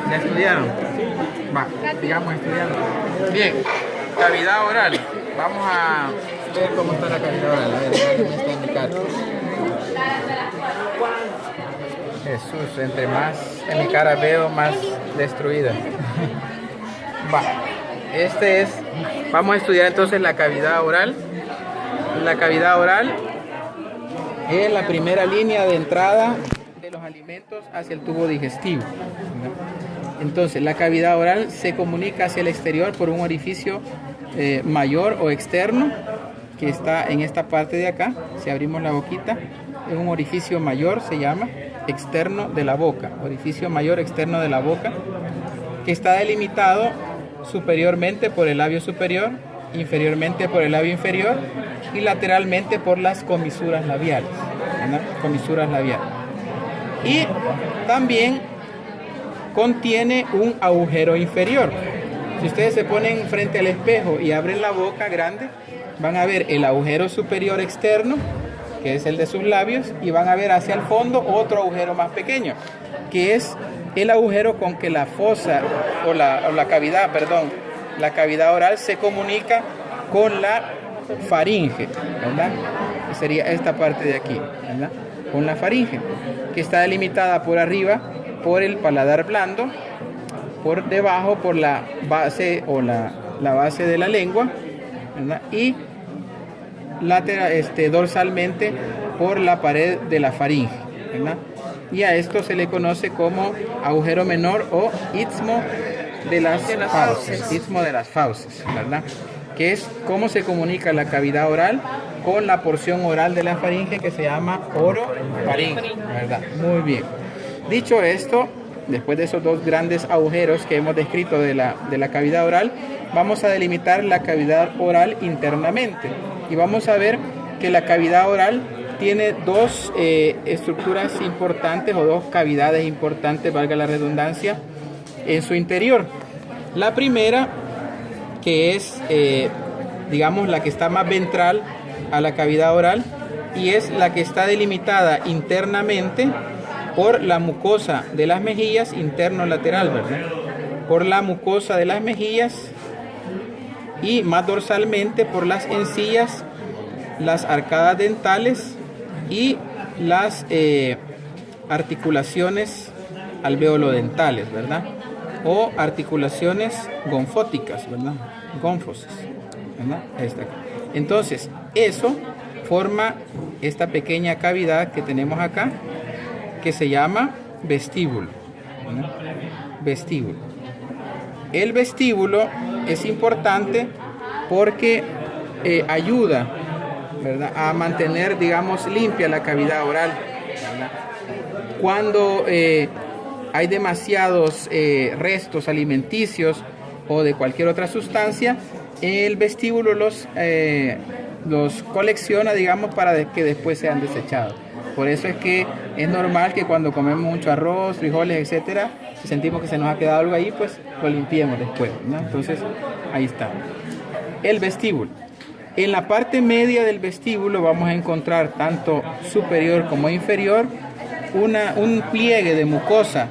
¿Ya estudiaron? Va, sigamos estudiando. Bien, cavidad oral. Vamos a ver cómo está la cavidad oral. A ver, déjame está en mi cara. Jesús, entre más en mi cara veo, más destruida. Va, vamos a estudiar entonces la cavidad oral. La cavidad oral es la primera línea de entrada de los alimentos hacia el tubo digestivo. Entonces, la cavidad oral se comunica hacia el exterior por un orificio mayor o externo que está en esta parte de acá. Si abrimos la boquita, es un orificio mayor, se llama externo de la boca, orificio mayor externo de la boca, que está delimitado superiormente por el labio superior, inferiormente por el labio inferior y lateralmente por las comisuras labiales, ¿verdad? Comisuras labiales. Y también contiene un agujero inferior. Si ustedes se ponen frente al espejo y abren la boca grande, van a ver el agujero superior externo, que es el de sus labios, y van a ver hacia el fondo otro agujero más pequeño, que es el agujero con que la fosa la cavidad oral se comunica con la faringe, ¿verdad? Sería esta parte de aquí, ¿verdad? Con la faringe, que está delimitada por arriba por el paladar blando, por debajo por la base o la base de la lengua, ¿verdad? Y dorsalmente por la pared de la faringe, ¿verdad? Y a esto se le conoce como agujero menor o istmo de las fauces, istmo de las fauces, ¿verdad? Que es cómo se comunica la cavidad oral con la porción oral de la faringe que se llama orofaringe, ¿verdad? Muy bien. Dicho esto, después de esos dos grandes agujeros que hemos descrito de la cavidad oral, vamos a delimitar la cavidad oral internamente. Y vamos a ver que la cavidad oral tiene dos estructuras importantes o dos cavidades importantes, valga la redundancia, en su interior. La primera, que es, digamos, la que está más ventral a la cavidad oral, y es la que está delimitada internamente por la mucosa de las mejillas, interno-lateral, ¿verdad? Por la mucosa de las mejillas y más dorsalmente por las encías, las arcadas dentales y las articulaciones alveolodentales, ¿verdad? O articulaciones gonfóticas, ¿verdad? Gonfosis, ¿verdad? Esta. Entonces, eso forma esta pequeña cavidad que tenemos acá, que se llama vestíbulo, ¿verdad? Vestíbulo. El vestíbulo es importante porque ayuda, ¿verdad?, a mantener, digamos, limpia la cavidad oral, ¿verdad? Cuando hay demasiados restos alimenticios o de cualquier otra sustancia, el vestíbulo los colecciona, digamos, para que después sean desechados. Por eso es que es normal que cuando comemos mucho arroz, frijoles, etcétera, si sentimos que se nos ha quedado algo ahí, pues lo limpiemos después, ¿no? Entonces, ahí está. El vestíbulo. En la parte media del vestíbulo vamos a encontrar, tanto superior como inferior, un pliegue de mucosa,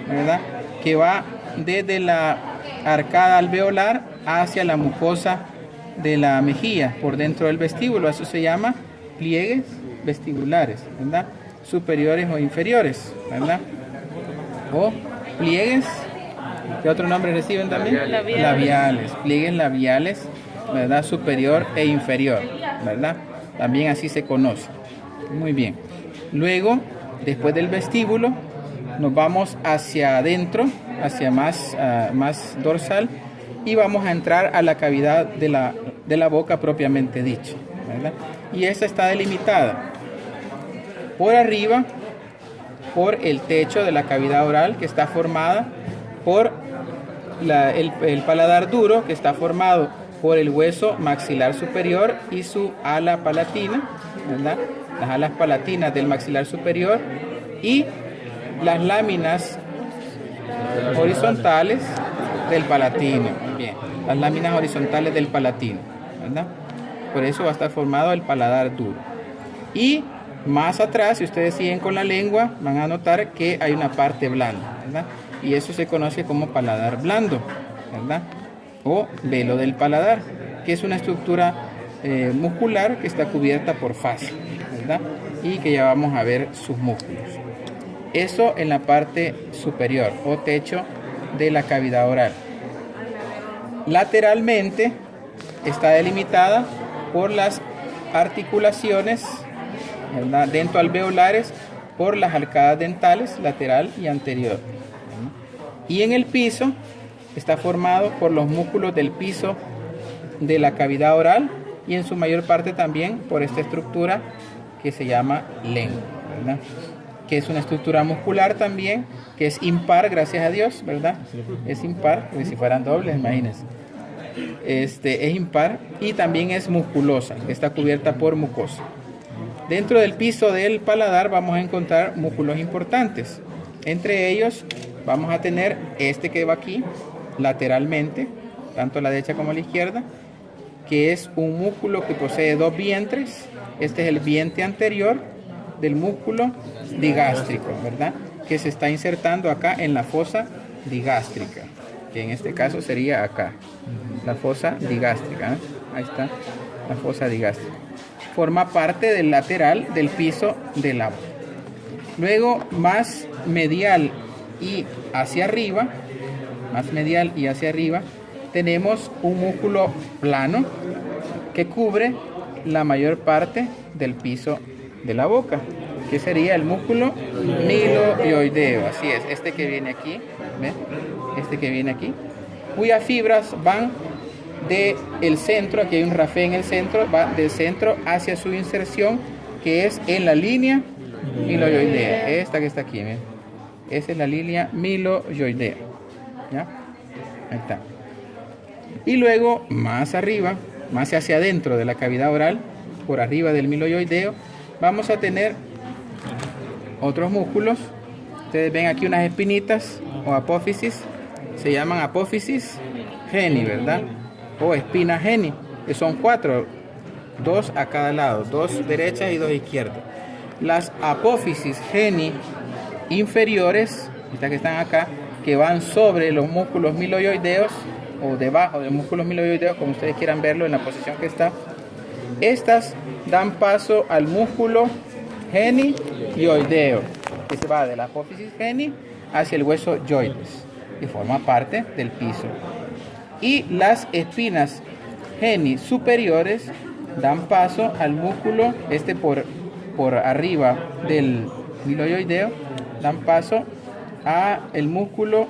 ¿verdad?, que va desde la arcada alveolar hacia la mucosa de la mejilla, por dentro del vestíbulo. Eso se llama pliegues vestibulares, ¿verdad?, superiores o inferiores, ¿verdad? O pliegues, ¿qué otro nombre reciben también? Labiales. Pliegues labiales, ¿verdad?, superior e inferior, ¿verdad? También así se conoce. Muy bien. Luego, después del vestíbulo, nos vamos hacia adentro, hacia más dorsal, y vamos a entrar a la cavidad de la boca propiamente dicha, ¿verdad? Y esta está delimitada por arriba por el techo de la cavidad oral, que está formada por el paladar duro, que está formado por el hueso maxilar superior y su ala palatina, ¿verdad?, las alas palatinas del maxilar superior, y las láminas horizontales del palatino. Bien, las láminas horizontales del palatino, ¿verdad? Por eso va a estar formado el paladar duro. Y Más atrás, si ustedes siguen con la lengua, van a notar que hay una parte blanda, ¿verdad? Y eso se conoce como paladar blando, ¿verdad? O velo del paladar, que es una estructura muscular que está cubierta por fascia, ¿verdad? Y que ya vamos a ver sus músculos. Eso en la parte superior o techo de la cavidad oral. Lateralmente está delimitada por las articulaciones, ¿verdad?, dentoalveolares, por las arcadas dentales lateral y anterior, ¿verdad? Y en el piso está formado por los músculos del piso de la cavidad oral y en su mayor parte también por esta estructura que se llama lengua, ¿verdad? Que es una estructura muscular también, que es impar, gracias a Dios, ¿verdad? Es impar, porque si fueran dobles, imagínense. Es impar y también es musculosa, está cubierta por mucosa. Dentro del piso del paladar vamos a encontrar músculos importantes. Entre ellos vamos a tener este que va aquí, lateralmente, tanto a la derecha como a la izquierda, que es un músculo que posee dos vientres. Este es el vientre anterior del músculo digástrico, ¿verdad? Que se está insertando acá en la fosa digástrica, que en este caso sería acá, la fosa digástrica, ¿eh? Ahí está la fosa digástrica. Forma parte del lateral del piso del labio. Luego, más medial y hacia arriba, tenemos un músculo plano que cubre la mayor parte del piso de la boca, que sería el músculo miloioideo. Así es, este que viene aquí, ¿ven? Este que viene aquí, cuyas fibras van del centro, aquí hay un rafé en el centro, va del centro hacia su inserción, que es en la línea miloioidea, esta que está aquí, ¿ven? Esa es la línea miloioidea, ¿ya? Ahí está. Y luego más arriba, más hacia adentro de la cavidad oral, por arriba del miloioideo, vamos a tener otros músculos. Ustedes ven aquí unas espinitas o apófisis, se llaman apófisis geni, ¿verdad? O espina geni, que son 4, 2 a cada lado, 2 derechas y 2 izquierdas. Las apófisis geni inferiores, estas que están acá, que van sobre los músculos miloioideos o debajo de los músculos miloioideos, como ustedes quieran verlo en la posición que está, estas dan paso al músculo genioideo, que se va de la apófisis geni hacia el hueso yoides y forma parte del piso. Y las espinas geni superiores dan paso al músculo, por arriba del miloioideo, dan paso a el músculo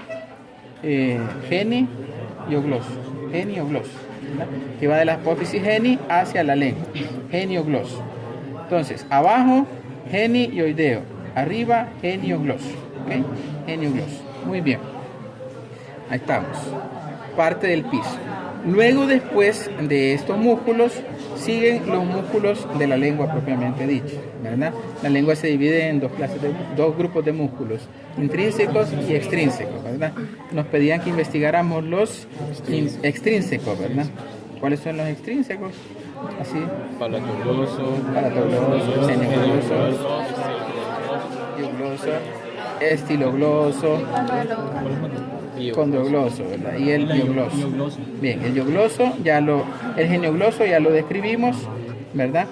geniogloso, que va de la apófisis geni hacia la lengua, geniogloso. Entonces, abajo genioideo, arriba geniogloso, ¿okay? Geniogloso. Muy bien, ahí estamos, parte del piso. Luego, después de estos músculos, siguen los músculos de la lengua propiamente dicha, ¿verdad? La lengua se divide en dos grupos de músculos, intrínsecos y extrínsecos, ¿verdad? Nos pedían que investigáramos los extrínsecos, ¿verdad? ¿Cuáles son los extrínsecos? Así. Palatogloso, senegloso, diogloso, estilogloso, condrogloso, ¿verdad? Y el diogloso. Bien, el diogloso el geniogloso ya lo describimos, ¿verdad?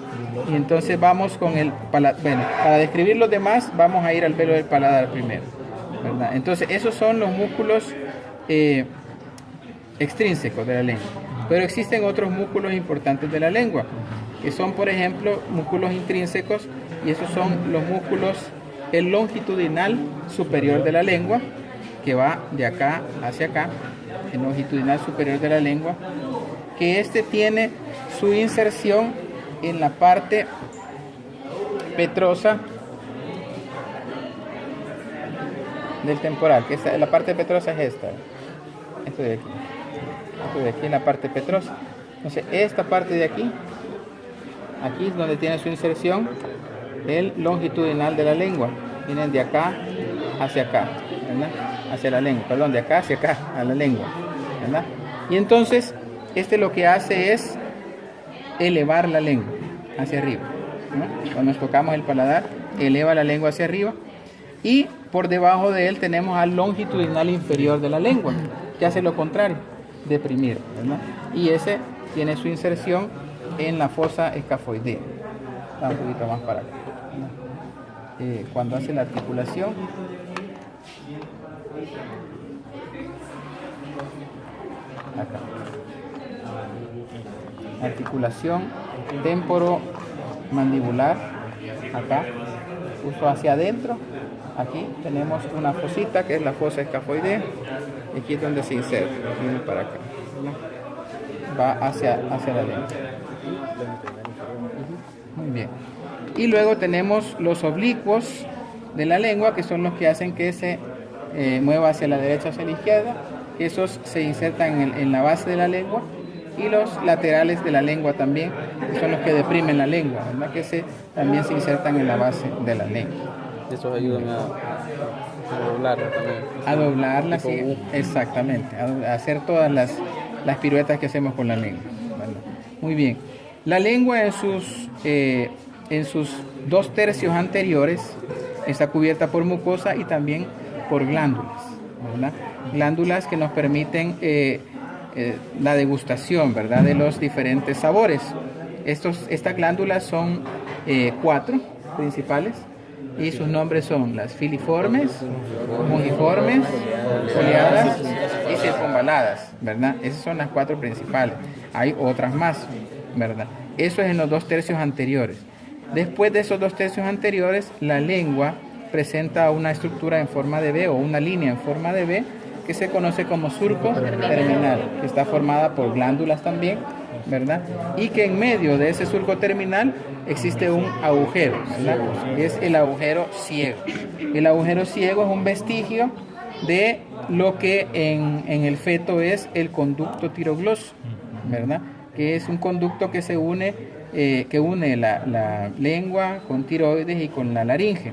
Y entonces vamos con el paladar. Bueno, para describir los demás vamos a ir al velo del paladar primero, ¿verdad? Entonces esos son los músculos extrínsecos de la lengua. Pero existen otros músculos importantes de la lengua, que son, por ejemplo, músculos intrínsecos, y esos son los músculos, el longitudinal superior de la lengua, que va de acá hacia acá, el longitudinal superior de la lengua, que tiene su inserción en la parte petrosa del temporal, que la parte petrosa es esta, esto de aquí en la parte petrosa. Entonces esta parte de aquí es donde tiene su inserción el longitudinal de la lengua, vienen de acá hacia acá, ¿verdad? Hacia la lengua, perdón, de acá hacia acá, a la lengua, ¿verdad? Y entonces lo que hace es elevar la lengua hacia arriba, ¿no? Cuando nos tocamos el paladar, eleva la lengua hacia arriba. Y por debajo de él tenemos al longitudinal inferior de la lengua, que hace lo contrario, deprimir, ¿verdad? Y ese tiene su inserción en la fosa escafoidea. Está un poquito más para acá, ¿no? Cuando hace la articulación, acá. Articulación temporomandibular, acá, justo hacia adentro. Aquí tenemos una fosita que es la fosa escafoidea. Aquí es donde se inserta, viene para acá, ¿no? Va hacia la lengua. Muy bien. Y luego tenemos los oblicuos de la lengua, que son los que hacen que se mueva hacia la derecha o hacia la izquierda. Esos se insertan en la base de la lengua. Y los laterales de la lengua también, que son los que deprimen la lengua, ¿verdad? Que también se insertan en la base de la lengua. Eso ayuda a doblarla también. A doblarla, sí, exactamente. A hacer todas las piruetas que hacemos con la lengua, ¿verdad? Muy bien. La lengua en sus 2/3 anteriores está cubierta por mucosa y también por glándulas, ¿verdad? Glándulas que nos permiten la degustación, ¿verdad?, de los diferentes sabores. Estas glándulas son 4 principales y sus nombres son las filiformes, mungiformes, foliadas y circunvaladas, ¿verdad? Esas son las 4 principales. Hay otras más, ¿verdad? Eso es en los 2/3 anteriores. Después de esos 2/3 anteriores, la lengua presenta una estructura en forma de V o una línea en forma de V que se conoce como surco terminal, que está formada por glándulas también, ¿verdad? Y que en medio de ese surco terminal existe un agujero, ¿verdad? Es el agujero ciego. El agujero ciego es un vestigio de lo que en el feto es el conducto tirogloso, ¿verdad? Que es un conducto que une la lengua con tiroides y con la laringe,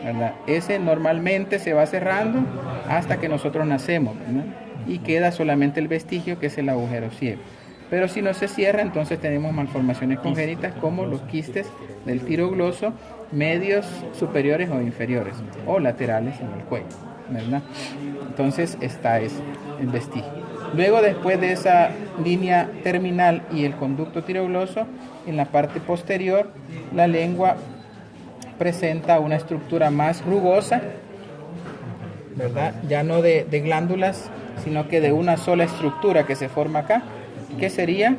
¿verdad? Ese normalmente se va cerrando hasta que nosotros nacemos, ¿verdad? Y queda solamente el vestigio, que es el agujero ciego. Pero si no se cierra, entonces tenemos malformaciones congénitas como los quistes del tirogloso, medios, superiores o inferiores, o laterales en el cuello, ¿verdad? Entonces está el vestigio. Luego, después de esa línea terminal y el conducto tirogloso, en la parte posterior, la lengua presenta una estructura más rugosa, ¿verdad? Ya no de glándulas, sino que de una sola estructura que se forma acá, que sería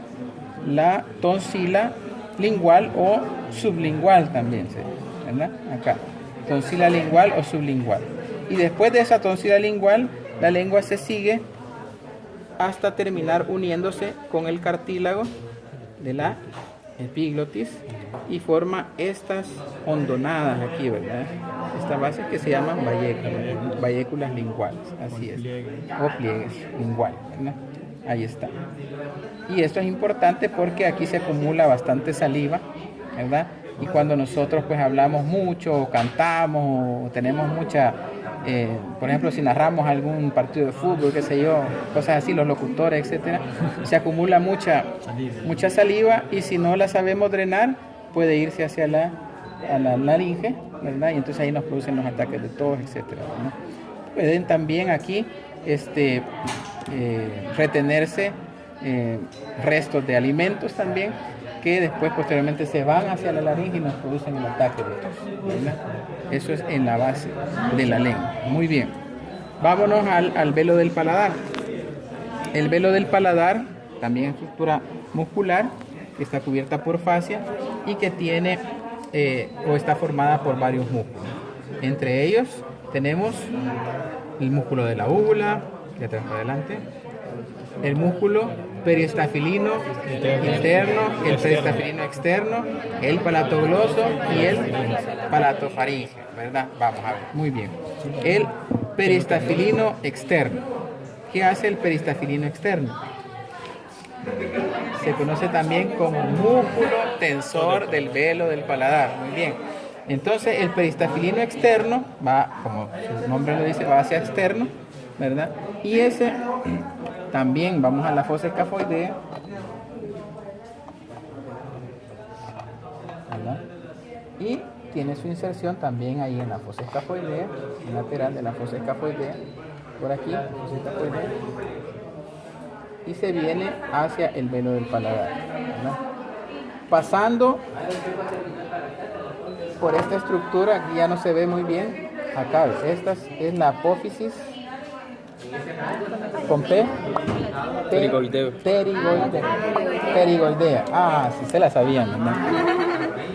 la tonsila lingual o sublingual también, ¿verdad? Acá, tonsila lingual o sublingual. Y después de esa tonsila lingual, la lengua se sigue hasta terminar uniéndose con el cartílago de la epiglotis y forma estas hondonadas aquí, ¿verdad? Estas bases que se llaman bayéculas linguales, así es, o pliegues linguales, ¿verdad? Ahí está. Y esto es importante porque aquí se acumula bastante saliva, ¿verdad? Y cuando nosotros pues hablamos mucho, o cantamos, o tenemos mucha, por ejemplo, si narramos algún partido de fútbol, qué sé yo, cosas así, los locutores, etcétera, se acumula mucha saliva y si no la sabemos drenar, puede irse hacia la laringe, ¿verdad? Y entonces ahí nos producen los ataques de tos, etcétera, ¿no? Pueden también aquí retenerse restos de alimentos también, que después posteriormente se van hacia la laringe y nos producen el ataque de tos, ¿verdad? Eso es en la base de la lengua. Muy bien, vámonos al velo del paladar. El velo del paladar también es estructura muscular que está cubierta por fascia y que tiene o está formada por varios músculos. Entre ellos tenemos el músculo de la úvula, que atrás para adelante, el músculo periestafilino interno, el periestafilino externo, el palatogloso y el palatofaringe, ¿verdad? Vamos a ver, muy bien. El periestafilino externo. ¿Qué hace el periestafilino externo? Se conoce también como músculo tensor del velo del paladar. Muy bien. Entonces el periestafilino externo va, como su nombre lo dice, va hacia externo, ¿verdad? Y ese también, vamos a la fosa escafoidea, ¿verdad? y tiene su inserción también ahí en la fosa escafoidea, en lateral de la fosa escafoidea, por aquí, fosa escafoidea, y se viene hacia el velo del paladar, ¿verdad? Pasando por esta estructura, aquí ya no se ve muy bien, acá, esta es la apófisis con P, Pterigoideo. pterigoidea. Ah, sí se la sabían, ¿verdad?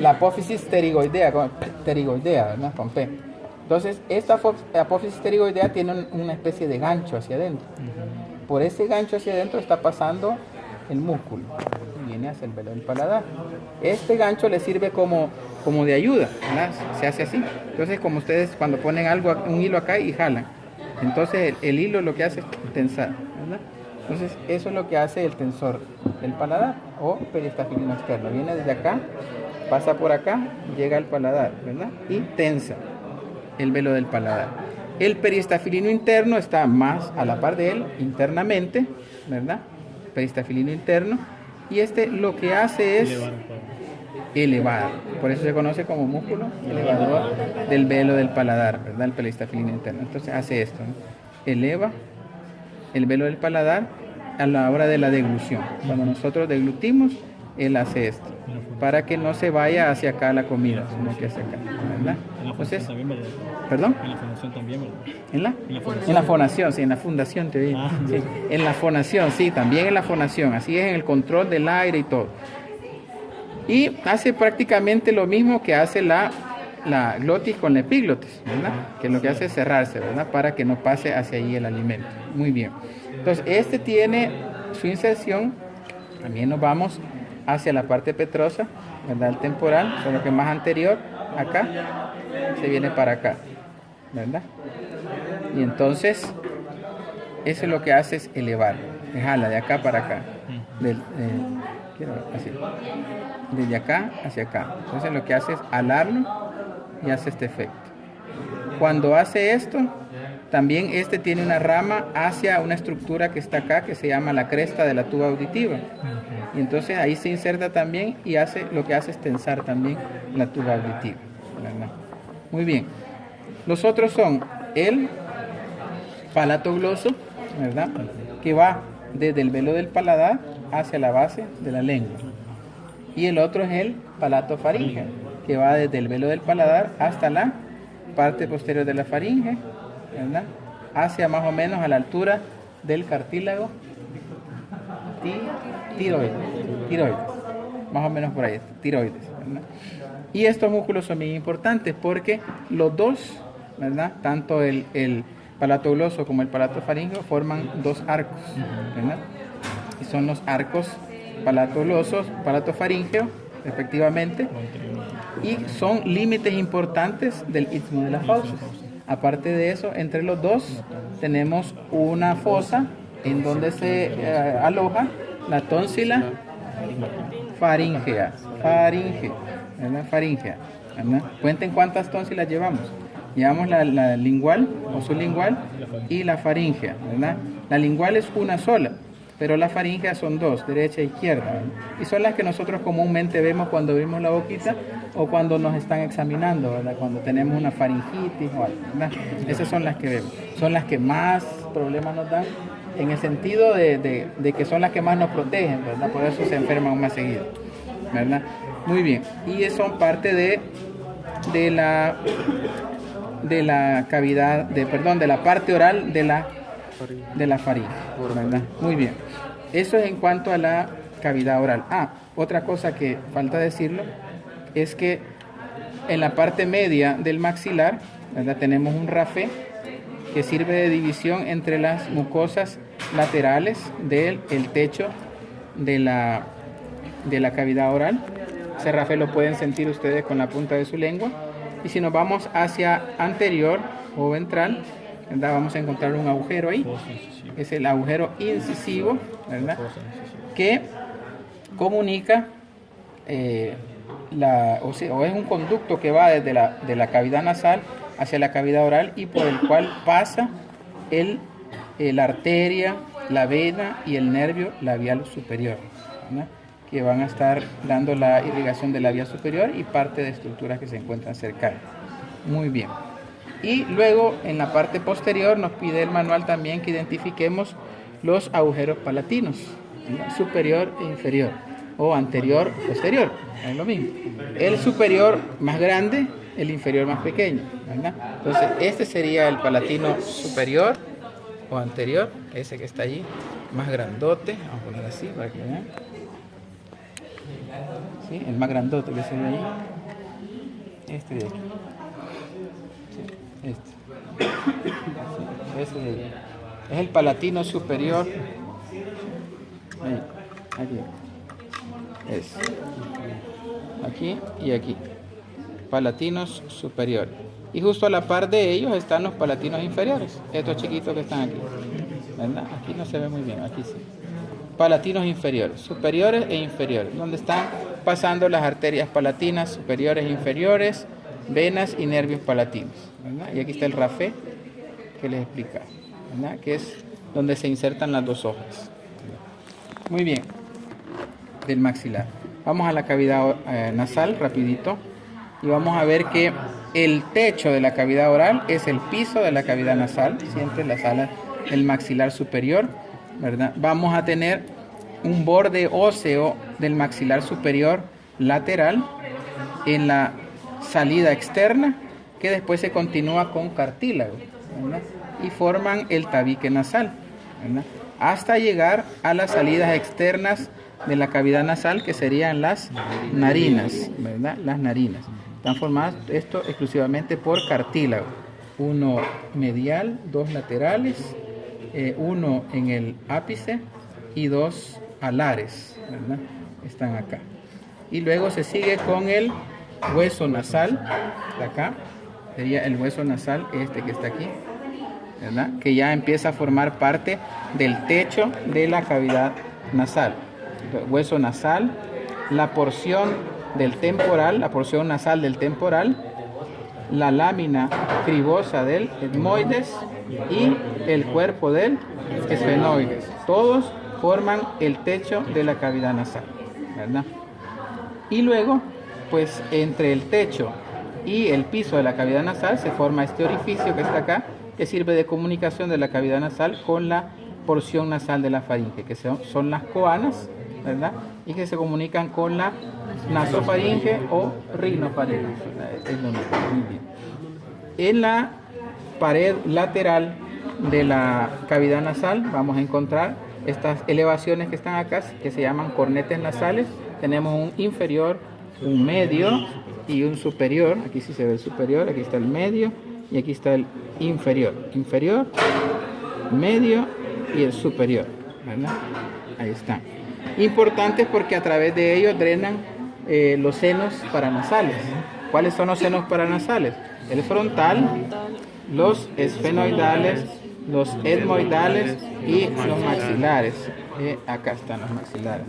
La apófisis pterigoidea, ¿verdad? Con P. Entonces, esta apófisis pterigoidea tiene una especie de gancho hacia adentro. Por ese gancho hacia adentro está pasando el músculo y viene hacia el velo del paladar. Este gancho le sirve como de ayuda, ¿verdad? Se hace así. Entonces, como ustedes cuando ponen algo, un hilo acá y jalan, entonces el hilo lo que hace es tensar, ¿verdad? Entonces, eso es lo que hace el tensor del paladar o peristafilino externo. Viene desde acá, pasa por acá, llega al paladar, ¿verdad? Y tensa el velo del paladar. El peristafilino interno está más a la par de él, internamente, ¿verdad? Peristafilino interno. Y este lo que hace es elevar. Por eso se conoce como músculo elevador del velo del paladar, ¿verdad? El peristafilino interno. Entonces hace esto, ¿no? Eleva el velo del paladar a la hora de la deglución. Cuando nosotros deglutimos, él hace esto, para que no se vaya hacia acá la comida, sino que hacia acá, ¿verdad? Entonces, ¿perdón? En la fundación también, ¿verdad? En la fonación, sí, en la fundación te digo. Sí, en la fonación, sí, también en la fonación, así es, en el control del aire y todo. Y hace prácticamente lo mismo que hace la glotis con la epiglotis, ¿verdad? Que lo que hace es cerrarse, ¿verdad? Para que no pase hacia ahí el alimento. Muy bien. Entonces, este tiene su inserción, también nos vamos hacia la parte petrosa, ¿verdad? El temporal, solo que más anterior, acá, se viene para acá, ¿verdad? Y entonces, eso es lo que hace es elevar, jala de acá para acá, así, desde acá hacia acá. Entonces lo que hace es alarlo y hace este efecto. Cuando hace esto, también este tiene una rama hacia una estructura que está acá, que se llama la cresta de la tuba auditiva. Y entonces ahí se inserta también y lo que hace es tensar también la tuba auditiva, ¿verdad? Muy bien. Los otros son el palato gloso, ¿verdad? Que va desde el velo del paladar hacia la base de la lengua. Y el otro es el palato faríngeo, que va desde el velo del paladar hasta la parte posterior de la faringe, ¿verdad? Hacia más o menos a la altura del cartílago tiroides, más o menos por ahí, tiroides, ¿verdad? Y estos músculos son bien importantes porque los dos, ¿verdad? Tanto el palato gloso como el palato faríngeo forman dos arcos, ¿verdad? Y son los arcos palato gloso, palato faríngeo, respectivamente, y son límites importantes del istmo de la fauces. Aparte de eso, entre los dos tenemos una fosa en donde se aloja la tónsila faríngea, ¿verdad? Cuenten cuántas tónsilas llevamos. Llevamos la lingual o sublingual y la faríngea, ¿verdad? La lingual es una sola, pero la faríngea son dos, derecha e izquierda, ¿verdad? Y son las que nosotros comúnmente vemos cuando abrimos la boquita o cuando nos están examinando, ¿verdad? Cuando tenemos una faringitis o algo, ¿verdad? Esas son las que vemos. Son las que más problemas nos dan en el sentido de que son las que más nos protegen, ¿verdad? Por eso se enferman más seguido, ¿verdad? Muy bien. Y son parte de la cavidad, de la parte oral de la faringe, ¿verdad? Muy bien. Eso es en cuanto a la cavidad oral. Otra cosa que falta decirlo es que en la parte media del maxilar, ¿verdad? Tenemos un rafé que sirve de división entre las mucosas laterales del techo de la cavidad oral. Ese rafé lo pueden sentir ustedes con la punta de su lengua. Y si nos vamos hacia anterior o ventral, ¿verdad? Vamos a encontrar un agujero ahí. Es el agujero incisivo, ¿verdad? Que comunica o es un conducto que va desde la cavidad nasal hacia la cavidad oral y por el cual pasa la arteria, la vena y el nervio labial superior, ¿verdad? que van a estar dando la irrigación de la vía superior y parte de estructuras que se encuentran cercanas. Muy bien. Y luego en la parte posterior nos pide el manual también que identifiquemos los agujeros palatinos, ¿no? Superior e inferior, o anterior, posterior, es lo mismo. El superior más grande, el inferior más pequeño, ¿verdad? Entonces este sería el palatino superior o anterior, ese que está allí, más grandote, vamos a poner así para que vean. ¿Sí? El más grandote que se ve ahí, este de aquí. Sí, este. Sí, ese de ahí. Es el palatino superior. Ahí, aquí. Es. Aquí y aquí. Palatinos superiores. Y justo a la par de ellos están los palatinos inferiores. Estos chiquitos que están aquí. ¿Verdad? Aquí no se ve muy bien, aquí sí. Palatinos inferiores, superiores e inferiores, donde están pasando las arterias palatinas superiores e inferiores, venas y nervios palatinos, ¿verdad? Y aquí está el rafé que les explica, ¿verdad? Que es donde se insertan las dos hojas. Muy bien, del maxilar. Vamos a la cavidad nasal, rapidito, y vamos a ver que el techo de la cavidad oral es el piso de la cavidad nasal, siempre la sala del maxilar superior, ¿verdad? Vamos a tener un borde óseo del maxilar superior lateral en la salida externa, que después se continúa con cartílago, ¿verdad? Y forman el tabique nasal, ¿verdad? Hasta llegar a las salidas externas de la cavidad nasal, que serían las narinas, ¿verdad? Las narinas. Están formadas esto exclusivamente por cartílago. Uno medial, dos laterales, uno en el ápice y dos alares, ¿verdad? Están acá. Y luego se sigue con el hueso nasal, de acá, sería el hueso nasal, este que está aquí, ¿verdad? Que ya empieza a formar parte del techo de la cavidad nasal. Hueso nasal, la porción del temporal, la porción nasal del temporal, la lámina cribosa del etmoides y el cuerpo del esfenoides. Todos forman el techo de la cavidad nasal, ¿verdad? Y luego, pues entre el techo y el piso de la cavidad nasal se forma este orificio que está acá, que sirve de comunicación de la cavidad nasal con la porción nasal de la faringe, que son las coanas, ¿verdad? Y que se comunican con la nasofaringe o rinofaringe. Es lo mismo. Muy bien. En la pared lateral de la cavidad nasal vamos a encontrar estas elevaciones que están acá, que se llaman cornetes nasales. Tenemos un inferior, un medio y un superior. Aquí sí se ve el superior, aquí está el medio y aquí está el inferior. Inferior, medio y el superior, ¿verdad? Ahí están. Importantes porque a través de ellos drenan los senos paranasales. ¿Cuáles son los senos paranasales? El frontal, los esfenoidales, los etmoidales y los maxilares. Acá están los maxilares.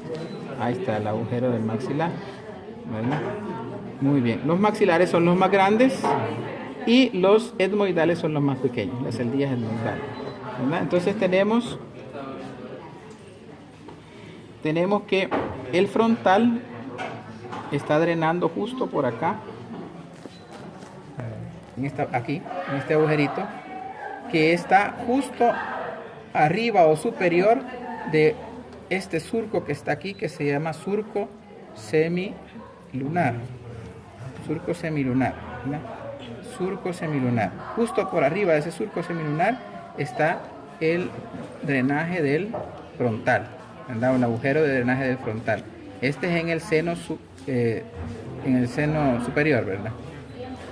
Ahí está el agujero del maxilar, ¿verdad? Muy bien. Los maxilares son los más grandes y los etmoidales son los más pequeños, las celdillas etmoidales, ¿verdad? Entonces tenemos que el frontal está drenando justo por acá, aquí, en este agujerito, que está justo arriba o superior de este surco que está aquí, que se llama surco semilunar. Surco semilunar, ¿verdad? Surco semilunar. Justo por arriba de ese surco semilunar está el drenaje del frontal, ¿verdad? Un agujero de drenaje del frontal. Este es en el seno superior, ¿verdad?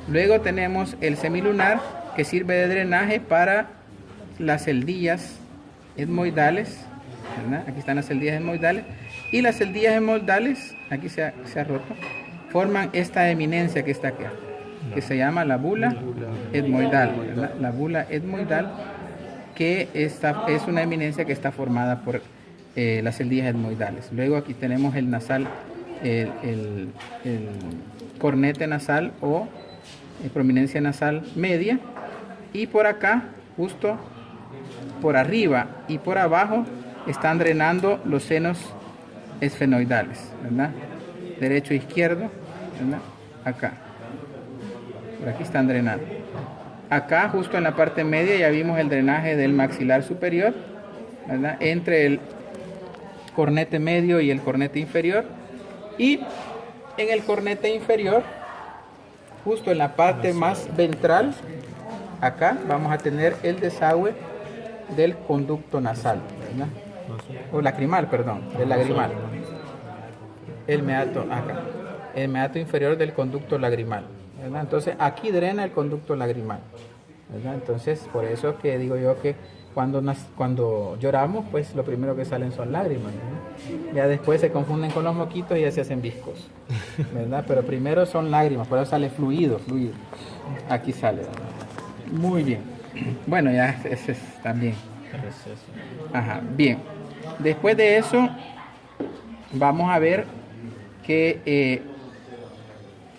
Luego tenemos el semilunar, que sirve de drenaje para las celdillas etmoidales, ¿verdad? Aquí están las celdillas etmoidales. Y las celdillas etmoidales, aquí se ha roto, forman esta eminencia que está aquí, que se llama la bula etmoidal, ¿verdad? La bula etmoidal, que es una eminencia que está formada por las celdillas etmoidales. Luego aquí tenemos el nasal, el cornete nasal o prominencia nasal media, y por acá, justo por arriba y por abajo, están drenando los senos esfenoidales, ¿verdad? Derecho e izquierdo, ¿verdad? Acá. Por aquí están drenando. Acá, justo en la parte media, ya vimos el drenaje del maxilar superior, ¿verdad? Entre el cornete medio y el cornete inferior. Y en el cornete inferior, justo en la parte más ventral, acá vamos a tener el desagüe del conducto nasal, ¿verdad? O lacrimal, perdón, del lagrimal. El meato, acá. El meato inferior del conducto lagrimal, ¿verdad? Entonces aquí drena el conducto lagrimal, ¿verdad? Entonces por eso es que digo yo que cuando lloramos, pues lo primero que salen son lágrimas, ¿no? Ya después se confunden con los moquitos y ya se hacen viscos, ¿verdad? Pero primero son lágrimas, por eso sale fluido. Aquí sale, ¿verdad? Muy bien. Bueno, ya ese es también. Ajá, bien. Después de eso, vamos a ver que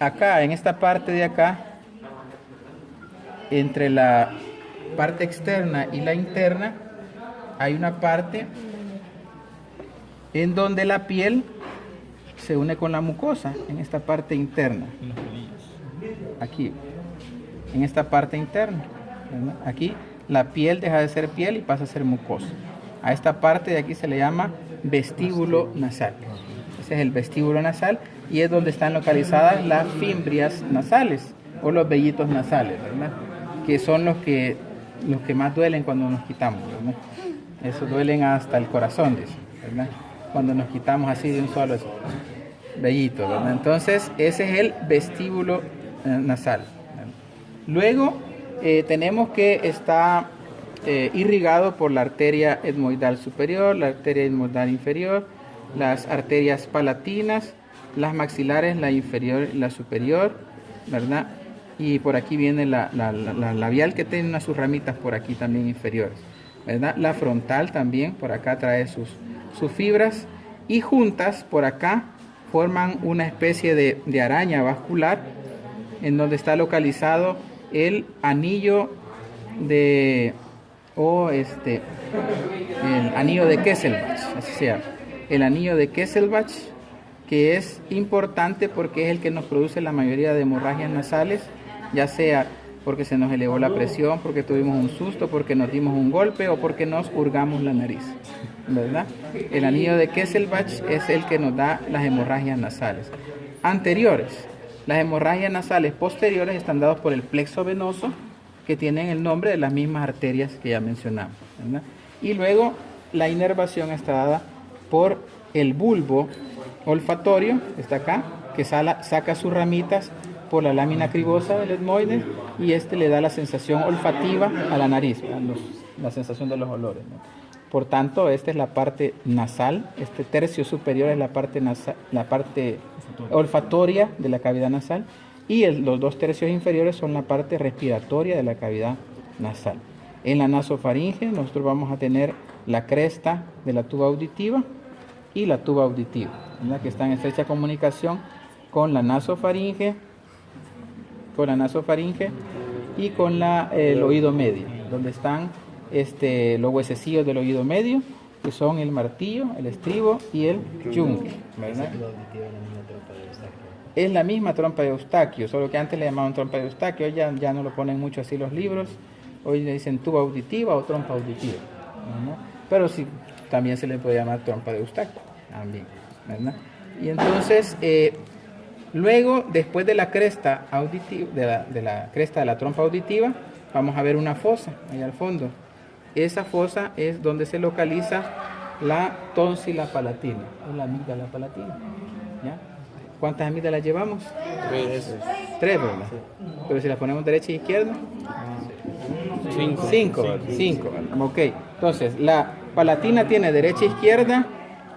acá, en esta parte de acá, entre la parte externa y la interna, hay una parte en donde la piel se une con la mucosa, en esta parte interna. Aquí, en esta parte interna, ¿verdad? Aquí la piel deja de ser piel y pasa a ser mucosa. A esta parte de aquí se le llama vestíbulo nasal. Ese es el vestíbulo nasal y es donde están localizadas las fimbrias nasales o los vellitos nasales, ¿verdad? Que son los que más duelen cuando nos quitamos, ¿verdad? Eso duelen hasta el corazón, dice, ¿verdad? Cuando nos quitamos así de un solo vellito, ¿verdad? Entonces ese es el vestíbulo nasal, ¿verdad? Luego tenemos que está irrigado por la arteria etmoidal superior, la arteria etmoidal inferior, las arterias palatinas, las maxilares, la inferior y la superior, ¿verdad? Y por aquí viene la labial, que tiene unas sus ramitas por aquí también inferiores, ¿verdad? La frontal también, por acá trae sus fibras, y juntas por acá forman una especie de araña vascular en donde está localizado el anillo el anillo de Kesselbach, así se llama. El anillo de Kesselbach, que es importante porque es el que nos produce la mayoría de hemorragias nasales, ya sea porque se nos elevó la presión, porque tuvimos un susto, porque nos dimos un golpe o porque nos hurgamos la nariz, ¿verdad? El anillo de Kesselbach es el que nos da las hemorragias nasales anteriores. Las hemorragias nasales posteriores están dados por el plexo venoso, que tienen el nombre de las mismas arterias que ya mencionamos, ¿verdad? Y luego la inervación está dada por el bulbo olfatorio, está acá, que saca sus ramitas por la lámina cribosa del etmoide, y este le da la sensación olfativa a la nariz, la sensación de los olores, ¿no? Por tanto, esta es la parte nasal, este tercio superior es la parte olfatoria de la cavidad nasal, y los dos tercios inferiores son la parte respiratoria de la cavidad nasal. En la nasofaringe nosotros vamos a tener la cresta de la tuba auditiva y la tuba auditiva, ¿verdad? Que está en estrecha comunicación con la nasofaringe y con el oído medio, donde están los huesecillos del oído medio, que son el martillo, el estribo y el yunque, ¿verdad? Es la misma trompa de Eustaquio, solo que antes le llamaban trompa de Eustaquio, hoy ya no lo ponen mucho así los libros, hoy le dicen tuba auditiva o trompa auditiva, ¿verdad? Pero sí, también se le puede llamar trompa de Eustaquio, también, ¿verdad? Y entonces, luego, después de la cresta auditiva, de la cresta de la trompa auditiva, vamos a ver una fosa ahí al fondo. Esa fosa es donde se localiza la tónsila palatina, o la amígdala palatina, ¿ya? ¿Cuántas amígdalas llevamos? Tres, ¿verdad? Pero si las ponemos derecha e izquierda, cinco. Ok, entonces la palatina tiene derecha e izquierda,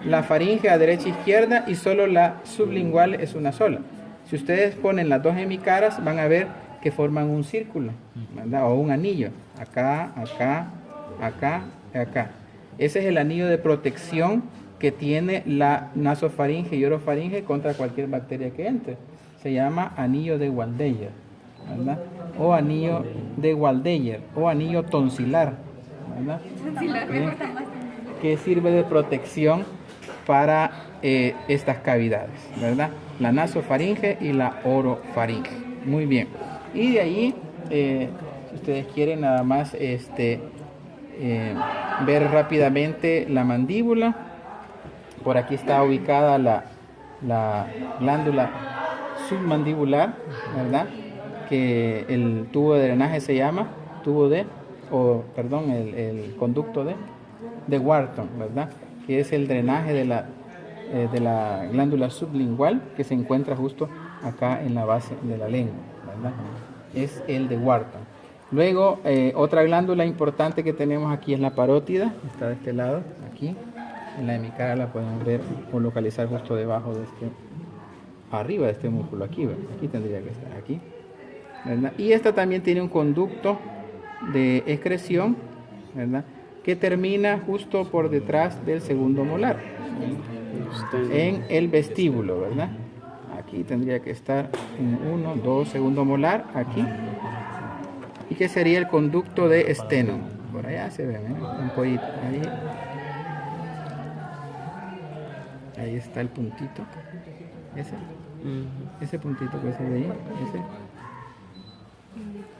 la faringe a derecha e izquierda, y solo la sublingual es una sola. Si ustedes ponen las dos hemicaras, van a ver que forman un círculo, ¿verdad? O un anillo, acá, acá, acá, acá. Ese es el anillo de protección que tiene la nasofaringe y orofaringe contra cualquier bacteria que entre. Se llama anillo de Waldeyer, ¿verdad? O anillo de Waldeyer, o anillo tonsilar, ¿verdad? Que sirve de protección para estas cavidades, ¿verdad? La nasofaringe y la orofaringe. Muy bien. Y de ahí, si ustedes quieren nada más ver rápidamente la mandíbula, por aquí está ubicada la glándula submandibular, ¿verdad? Que el tubo de drenaje se llama el conducto de Wharton, ¿verdad? Que es el drenaje de la glándula sublingual que se encuentra justo acá en la base de la lengua, ¿verdad? Es el de Wharton. Luego, otra glándula importante que tenemos aquí es la parótida, está de este lado, aquí. En la hemicara la podemos ver o localizar justo debajo de arriba de este músculo, aquí, ¿verdad? Aquí tendría que estar, aquí, ¿verdad? Y esta también tiene un conducto de excreción, ¿verdad? Que termina justo por detrás del segundo molar, en el vestíbulo, ¿verdad? Aquí tendría que estar en 1, 2, segundo molar, aquí. ¿Y qué sería el conducto de esteno? Por allá se ve, un poquito. Ahí está el puntito. Ese puntito que se ve ahí.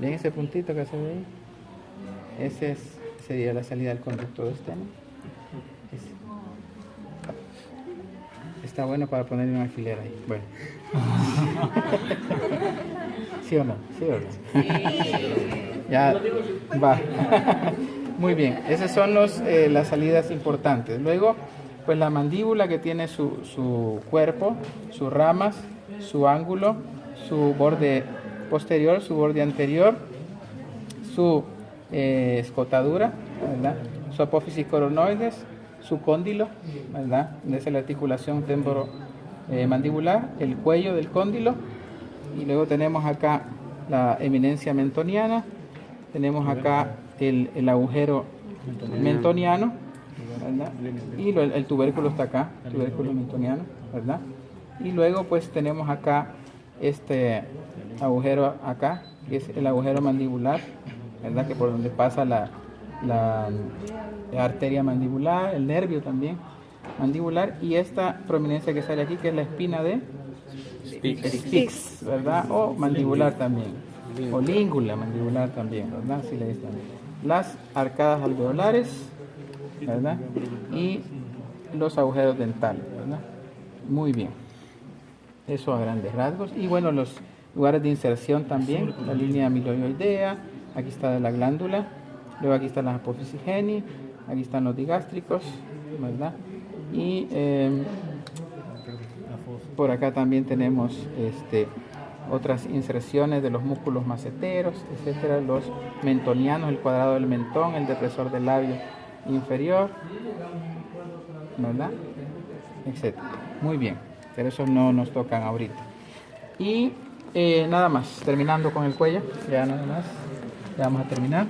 ¿Ven ese puntito que se ve ahí? Ese sería la salida del conducto de esteno. Está bueno para poner un alfiler ahí. Bueno. ¿Sí o no? ¿Sí o no? Ya va. Muy bien. Esas son las salidas importantes. Luego, pues la mandíbula, que tiene su cuerpo, sus ramas, su ángulo, su borde posterior, su borde anterior, su escotadura, ¿verdad? Su apófisis coronoides, su cóndilo, ¿verdad? Esa es la articulación temporomandibular, el cuello del cóndilo, y luego tenemos acá la eminencia mentoniana, tenemos acá el agujero mentoniano, ¿verdad? Y el tubérculo está acá, el tubérculo mentoniano, ¿verdad? Y luego pues tenemos acá este agujero acá, que es el agujero mandibular, ¿verdad? Que por donde pasa la arteria mandibular, el nervio también mandibular, y esta prominencia que sale aquí, que es la espina de Spix, ¿verdad? O mandibular también, o língula mandibular también, ¿verdad? Así le dicen. Las arcadas alveolares, ¿verdad? Y los agujeros dentales, ¿verdad? Muy bien. Eso a grandes rasgos. Y bueno, los lugares de inserción también, la línea amiloidea, aquí está la glándula, luego aquí están las apófisis geni, aquí están los digástricos, ¿verdad? Y por acá también tenemos otras inserciones de los músculos maceteros, etcétera, los mentonianos, el cuadrado del mentón, el depresor del labio inferior, ¿verdad? Etcétera. Muy bien, pero esos no nos tocan ahorita. Y nada más, terminando con el cuello, ya nada más, ya vamos a terminar.